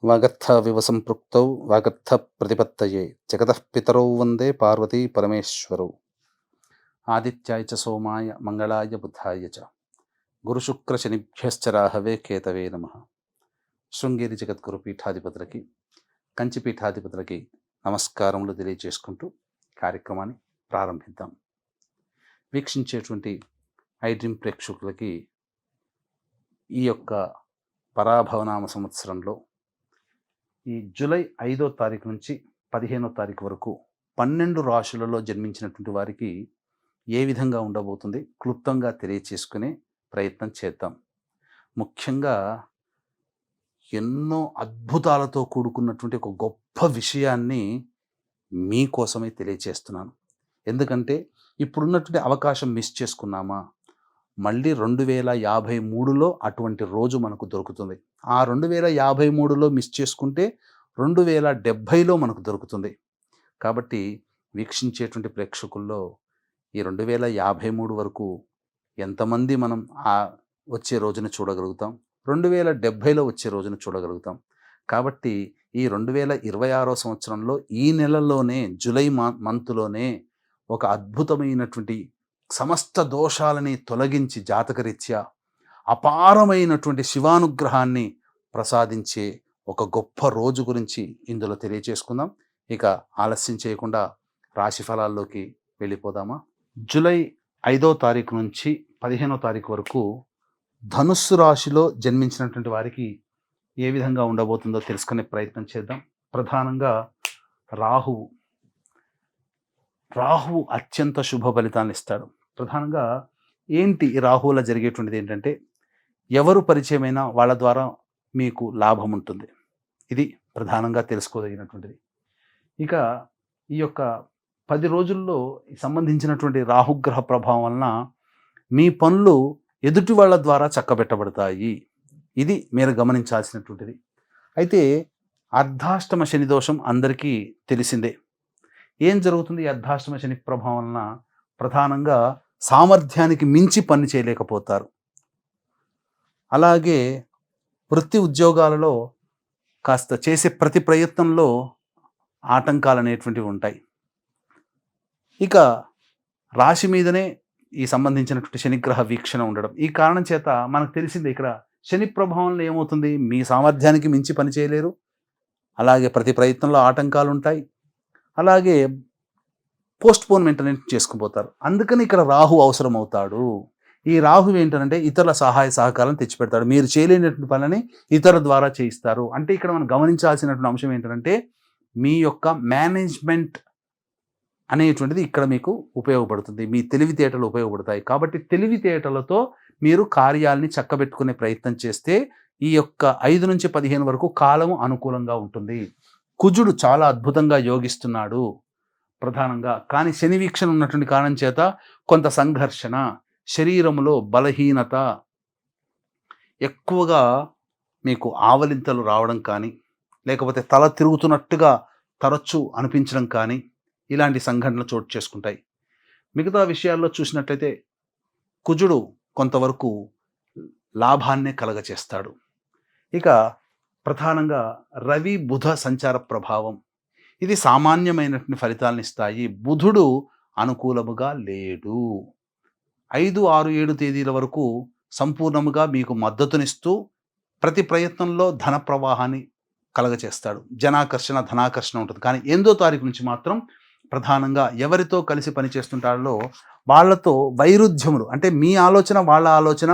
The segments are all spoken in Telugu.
వాగర్థవివ సంపృక్తౌ వాగర్థ ప్రతిపత్తయే జగతః పితరౌ వందే పార్వతీ పరమేశ్వరౌ. ఆదిత్యాయ చ సోమాయ మంగళాయ బుధాయ చ గురుశుక్రశనిభ్యశ్చ రాహవే కేతవే నమః. శృంగేరి జగద్గురు పీఠాధిపతులకి, కంచి పీఠాధిపతులకి నమస్కారములు తెలియజేసుకుంటూ కార్యక్రమాన్ని ప్రారంభిద్దాం. వీక్షించేటువంటి ఐడ్రీమ్ ప్రేక్షకులకి ఈ యొక్క పరాభవనామ సంవత్సరంలో ఈ జూలై 5వ తారీఖు నుంచి 15వ తారీఖు వరకు 12 రాశులలో జన్మించినటువంటి వారికి ఏ విధంగా ఉండబోతుంది క్లుప్తంగా తెలియచేసుకునే ప్రయత్నం చేద్దాం. ముఖ్యంగా ఎన్నో అద్భుతాలతో కూడుకున్నటువంటి ఒక గొప్ప విషయాన్ని మీకోసమే తెలియచేస్తున్నాను. ఎందుకంటే ఇప్పుడున్నటువంటి అవకాశం మిస్ చేసుకున్నామా, మళ్ళీ 2053లో అటువంటి రోజు మనకు దొరుకుతుంది. ఆ 2053లో మిస్ చేసుకుంటే 2070లో మనకు దొరుకుతుంది. కాబట్టి వీక్షించేటువంటి ప్రేక్షకుల్లో ఈ 2053 వరకు ఎంతమంది మనం వచ్చే రోజును చూడగలుగుతాం, 2070లో వచ్చే రోజును చూడగలుగుతాం. కాబట్టి ఈ 2026 సంవత్సరంలో ఈ నెలలోనే జూలై మంత్లోనే ఒక అద్భుతమైనటువంటి సమస్త దోషాలని తొలగించి జాతకరీత్యా అపారమైనటువంటి శివానుగ్రహాన్ని ప్రసాదించే ఒక గొప్ప రోజు గురించి ఇందులో తెలియచేసుకుందాం. ఇక ఆలస్యం చేయకుండా రాశి ఫలాల్లోకి వెళ్ళిపోదామా. జూలై 5వ తారీఖు నుంచి 15వ తారీఖు వరకు ధనుస్సు రాశిలో జన్మించినటువంటి వారికి ఏ విధంగా ఉండబోతుందో తెలుసుకునే ప్రయత్నం చేద్దాం. ప్రధానంగా రాహువు అత్యంత శుభ ఫలితాన్ని ఇస్తాడు. ప్రధానంగా ఏంటి రాహువులో జరిగేటువంటిది ఏంటంటే, ఎవరు పరిచయమైనా వాళ్ళ ద్వారా మీకు లాభం ఉంటుంది. ఇది ప్రధానంగా తెలుసుకోదగినటువంటిది. ఇక ఈ యొక్క 10 రోజుల్లో సంబంధించినటువంటి రాహుగ్రహ ప్రభావం వలన మీ పనులు ఎదుటి వాళ్ళ ద్వారా చక్కబెట్టబడతాయి. ఇది మీరు గమనించాల్సినటువంటిది. అయితే అర్ధాష్టమ శని దోషం అందరికీ తెలిసిందే. ఏం జరుగుతుంది ఈ అర్ధాష్టమ శని ప్రభావం వలన? ప్రధానంగా సామర్థ్యానికి మించి పని చేయలేకపోతారు. అలాగే వృత్తి ఉద్యోగాలలో కాస్త చేసే ప్రతి ప్రయత్నంలో ఆటంకాలు అనేటువంటివి ఉంటాయి. ఇక రాశి మీదనే ఈ సంబంధించినటువంటి శనిగ్రహ వీక్షణ ఉండడం, ఈ కారణం చేత మనకు తెలిసింది ఇక్కడ శని ప్రభావంలో ఏమవుతుంది, మీ సామర్థ్యానికి మించి పని చేయలేరు. అలాగే ప్రతి ప్రయత్నంలో ఆటంకాలు ఉంటాయి. అలాగే పోస్ట్పోన్మెంట్ అనేది చేసుకుపోతారు. అందుకని ఇక్కడ రాహు అవసరం అవుతాడు. ఈ రాహు ఏంటంటే ఇతరుల సహాయ సహకారం తెచ్చిపెడతాడు. మీరు చేయలేనటువంటి పనులని ఇతరుల ద్వారా చేయిస్తారు. అంటే ఇక్కడ మనం గమనించాల్సినటువంటి అంశం ఏంటంటే, మీ యొక్క మేనేజ్మెంట్ అనేటువంటిది ఇక్కడ మీకు ఉపయోగపడుతుంది. మీ తెలివితేటలు ఉపయోగపడతాయి. కాబట్టి తెలివితేటలతో మీరు కార్యాలని చక్కబెట్టుకునే ప్రయత్నం చేస్తే ఈ యొక్క 5 నుంచి 15 వరకు కాలము అనుకూలంగా ఉంటుంది. కుజుడు చాలా అద్భుతంగా యోగిస్తున్నాడు ప్రధానంగా. కానీ శని వీక్షణ ఉన్నటువంటి కారణం చేత కొంత సంఘర్షణ, శరీరంలో బలహీనత, ఎక్కువగా మీకు ఆవలింతలు రావడం కానీ, లేకపోతే తల తిరుగుతున్నట్టుగా తరచూ అనిపించడం కానీ, ఇలాంటి సంఘటనలు చోటు చేసుకుంటాయి. మిగతా విషయాల్లో చూసినట్లయితే కుజుడు కొంతవరకు లాభాన్నే కలగచేస్తాడు. ఇక ప్రధానంగా రవి బుధ సంచార ప్రభావం, ఇది సామాన్యమైనటువంటి ఫలితాలను ఇస్తాయి. బుధుడు అనుకూలముగా లేడు. 5, 6, 7 తేదీల వరకు సంపూర్ణముగా మీకు మద్దతునిస్తూ ప్రతి ప్రయత్నంలో ధన ప్రవాహాన్ని కలగచేస్తాడు. జనాకర్షణ, ధనాకర్షణ ఉంటుంది. కానీ 8వ తారీఖు నుంచి మాత్రం ప్రధానంగా ఎవరితో కలిసి పనిచేస్తుంటారో వాళ్ళతో వైరుధ్యములు, అంటే మీ ఆలోచన వాళ్ళ ఆలోచన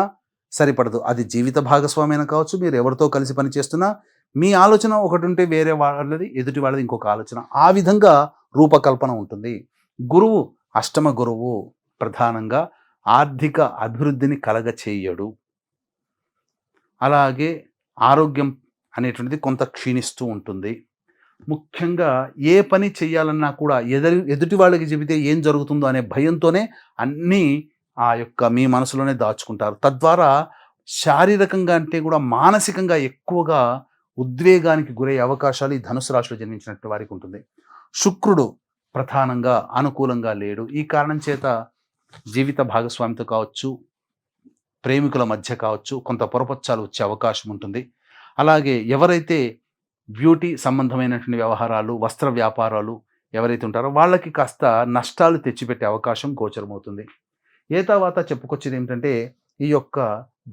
సరిపడదు. అది జీవిత భాగస్వామైనా కావచ్చు, మీరు ఎవరితో కలిసి పనిచేస్తున్నా మీ ఆలోచన ఒకటి ఉంటే వేరే వాళ్ళది, ఎదుటి వాళ్ళది ఇంకొక ఆలోచన, ఆ విధంగా రూపకల్పన ఉంటుంది. గురువు, అష్టమ గురువు ప్రధానంగా ఆర్థిక అభివృద్ధిని కలగచేయడు. అలాగే ఆరోగ్యం అనేటువంటిది కొంత క్షీణిస్తూ ఉంటుంది. ముఖ్యంగా ఏ పని చేయాలన్నా కూడా ఎదుటి వాళ్ళకి చెబితే ఏం జరుగుతుందో అనే భయంతోనే అన్నీ ఆ యొక్క మీ మనసులోనే దాచుకుంటారు. తద్వారా శారీరకంగా అంటే కూడా మానసికంగా ఎక్కువగా ఉద్వేగానికి గురయ్యే అవకాశాలు ఈ ధనుసు రాశిలో జన్మించినట్టు వారికి ఉంటుంది. శుక్రుడు ప్రధానంగా అనుకూలంగా లేడు. ఈ కారణం చేత జీవిత భాగస్వామితో కావచ్చు, ప్రేమికుల మధ్య కావచ్చు, కొంత పొరపచ్చాలు వచ్చే అవకాశం ఉంటుంది. అలాగే ఎవరైతే బ్యూటీ సంబంధమైనటువంటి వ్యవహారాలు, వస్త్ర వ్యాపారాలు ఎవరైతే ఉంటారో వాళ్ళకి కాస్త నష్టాలు తెచ్చిపెట్టే అవకాశం గోచరమవుతుంది. తర్వాత చెప్పుకొచ్చేదేమిటంటే, ఈ యొక్క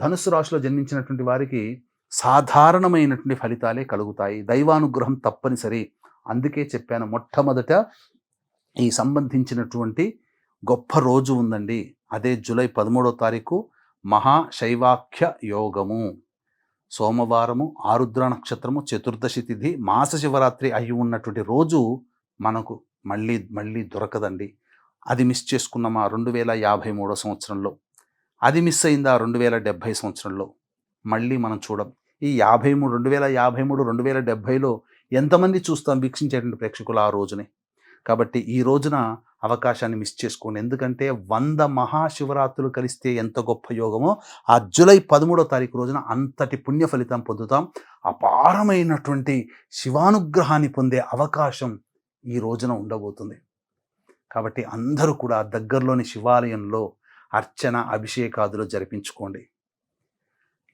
ధనుస్సు రాశిలో జన్మించినటువంటి వారికి సాధారణమైనటువంటి ఫలితాలే కలుగుతాయి. దైవానుగ్రహం తప్పనిసరి. అందుకే చెప్పాను మొట్టమొదట ఈ సంబంధించినటువంటి గొప్ప రోజు ఉందండి. అదే జూలై 13వ తారీఖు మహాశైవాఖ్య యోగము. సోమవారము, ఆరుద్ర నక్షత్రము, చతుర్దశి తిథి, మాస శివరాత్రి అయి ఉన్నటువంటి రోజు మనకు మళ్ళీ మళ్ళీ దొరకదండి. అది మిస్ చేసుకున్నామా 2053 సంవత్సరంలో, అది మిస్ అయిందా 2070 సంవత్సరంలో, మళ్ళీ మనం చూడం. ఈ 53 2053 2070లో ఎంతమంది చూస్తాం వీక్షించేటువంటి ప్రేక్షకులు ఆ రోజుని. కాబట్టి ఈ రోజున అవకాశాన్ని మిస్ చేసుకోండి. ఎందుకంటే 100 మహాశివరాత్రులు కలిస్తే ఎంత గొప్ప యోగమో ఆ జూలై 13వ తారీఖు రోజున అంతటి పుణ్య ఫలితం పొందుతాం. అపారమైనటువంటి శివానుగ్రహాన్ని పొందే అవకాశం ఈ రోజున ఉండబోతుంది. కాబట్టి అందరూ కూడా దగ్గరలోని శివాలయంలో అర్చన, అభిషేకాదులు జరిపించుకోండి.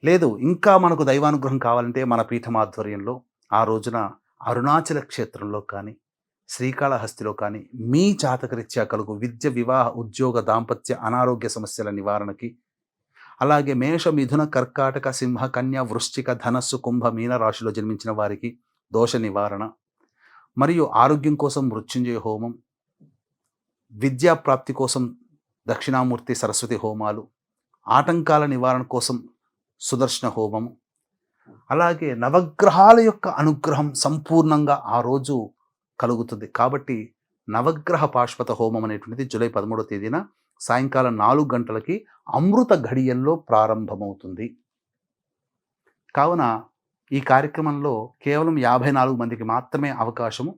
లేదు ఇంకా మనకు దైవానుగ్రహం కావాలంటే మన పీఠం ఆధ్వర్యంలో ఆ రోజున అరుణాచల క్షేత్రంలో కానీ, శ్రీకాళహస్తిలో కానీ మీ జాతకరీత్యా కలుగు విద్య, వివాహ, ఉద్యోగ, దాంపత్య, అనారోగ్య సమస్యల నివారణకి, అలాగే మేష, మిథున, కర్కాటక, సింహ, కన్య, వృశ్చిక, ధనస్సు, కుంభ, మీన రాశిలో జన్మించిన వారికి దోష నివారణ, మరియు ఆరోగ్యం కోసం మృత్యుంజయ హోమం, విద్యా ప్రాప్తి కోసం దక్షిణామూర్తి సరస్వతి హోమాలు, ఆటంకాల నివారణ కోసం సుదర్శన హోమం, అలాగే నవగ్రహాల యొక్క అనుగ్రహం సంపూర్ణంగా ఆ రోజు కలుగుతుంది. కాబట్టి నవగ్రహ పాశుపత హోమం అనేటువంటిది జూలై 13వ తేదీన సాయంకాలం 4 గంటలకి అమృత ఘడియల్లో ప్రారంభమవుతుంది. కావున ఈ కార్యక్రమంలో కేవలం 54 మందికి మాత్రమే అవకాశము.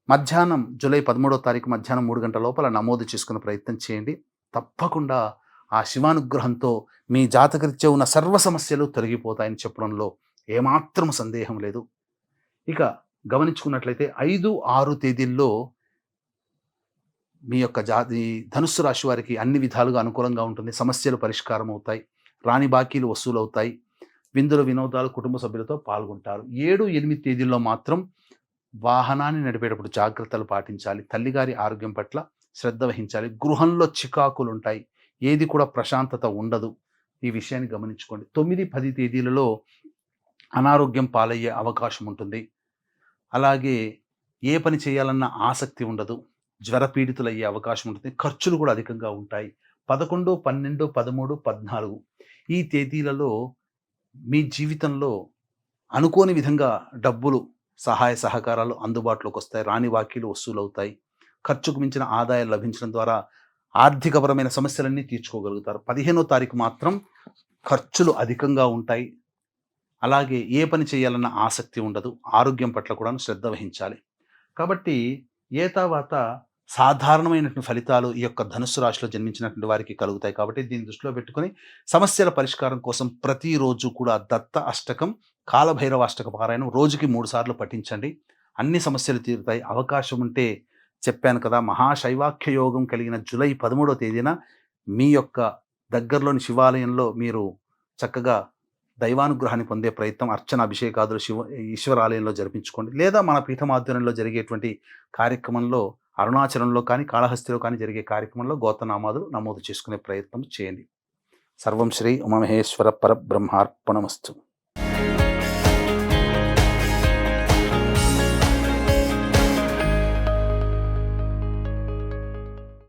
మధ్యాహ్నం జూలై 13వ తారీఖు మధ్యాహ్నం 3 గంటల లోపల నమోదు చేసుకునే ప్రయత్నం చేయండి. తప్పకుండా ఆ శివానుగ్రహంతో మీ జాతకరీత్యా ఉన్న సర్వ సమస్యలు తొలగిపోతాయని చెప్పడంలో ఏమాత్రం సందేహం లేదు. ఇక గమనించుకున్నట్లయితే 5, 6 తేదీల్లో మీ యొక్క ధనుస్సు రాశి వారికి అన్ని విధాలుగా అనుకూలంగా ఉంటుంది. సమస్యలు పరిష్కారం అవుతాయి, రాని బాకీలు వసూలవుతాయి, విందులు వినోదాలు కుటుంబ సభ్యులతో పాల్గొంటారు. 7, 8 తేదీల్లో మాత్రం వాహనాన్ని నడిపేటప్పుడు జాగ్రత్తలు పాటించాలి. తల్లిగారి ఆరోగ్యం పట్ల శ్రద్ధ వహించాలి. గృహంలో చికాకులు ఉంటాయి, ఏది కూడా ప్రశాంతత ఉండదు. ఈ విషయాన్ని గమనించుకోండి. 9, 10 తేదీలలో అనారోగ్యం పాలయ్యే అవకాశం ఉంటుంది. అలాగే ఏ పని చేయాలన్న ఆసక్తి ఉండదు, జ్వరపీడితులయ్యే అవకాశం ఉంటుంది. ఖర్చులు కూడా అధికంగా ఉంటాయి. 11, 12, 13, 14 ఈ తేదీలలో మీ జీవితంలో అనుకోని విధంగా డబ్బులు, సహాయ సహకారాలు అందుబాటులోకి వస్తాయి. రాని బాకీలు వసూలవుతాయి. ఖర్చుకు మించిన ఆదాయాలు లభించడం ద్వారా ఆర్థికపరమైన సమస్యలన్నీ తీర్చుకోగలుగుతారు. 15వ తారీఖు మాత్రం ఖర్చులు అధికంగా ఉంటాయి. అలాగే ఏ పని చేయాలన్న ఆసక్తి ఉండదు. ఆరోగ్యం పట్ల కూడా శ్రద్ధ వహించాలి. కాబట్టి తర్వాత సాధారణమైనటువంటి ఫలితాలు ఈ యొక్క ధనుస్సు రాశిలో జన్మించినటువంటి వారికి కలుగుతాయి. కాబట్టి దీన్ని దృష్టిలో పెట్టుకొని సమస్యల పరిష్కారం కోసం ప్రతిరోజు కూడా దత్త అష్టకం, కాలభైరవ అష్టక పారాయణం రోజుకి 3 సార్లు పఠించండి. అన్ని సమస్యలు తీరుతాయి. అవకాశం ఉంటే చెప్పాను కదా, మహాశైవాఖ్య యోగం కలిగిన జూలై 13వ తేదీన మీ యొక్క దగ్గరలోని శివాలయంలో మీరు చక్కగా దైవానుగ్రహాన్ని పొందే ప్రయత్నం, అర్చన, అభిషేకాదులు ఈశ్వరాలయంలో జరిపించుకోండి. లేదా మన పీఠం ఆధ్వర్యంలో జరిగేటువంటి కార్యక్రమంలో అరుణాచలంలో కానీ, కాళహస్తిలో కానీ జరిగే కార్యక్రమంలో గోత్రనామాదులు నమోదు చేసుకునే ప్రయత్నం చేయండి. సర్వం శ్రీ ఉమామహేశ్వర పరబ్రహ్మార్పణమస్తు.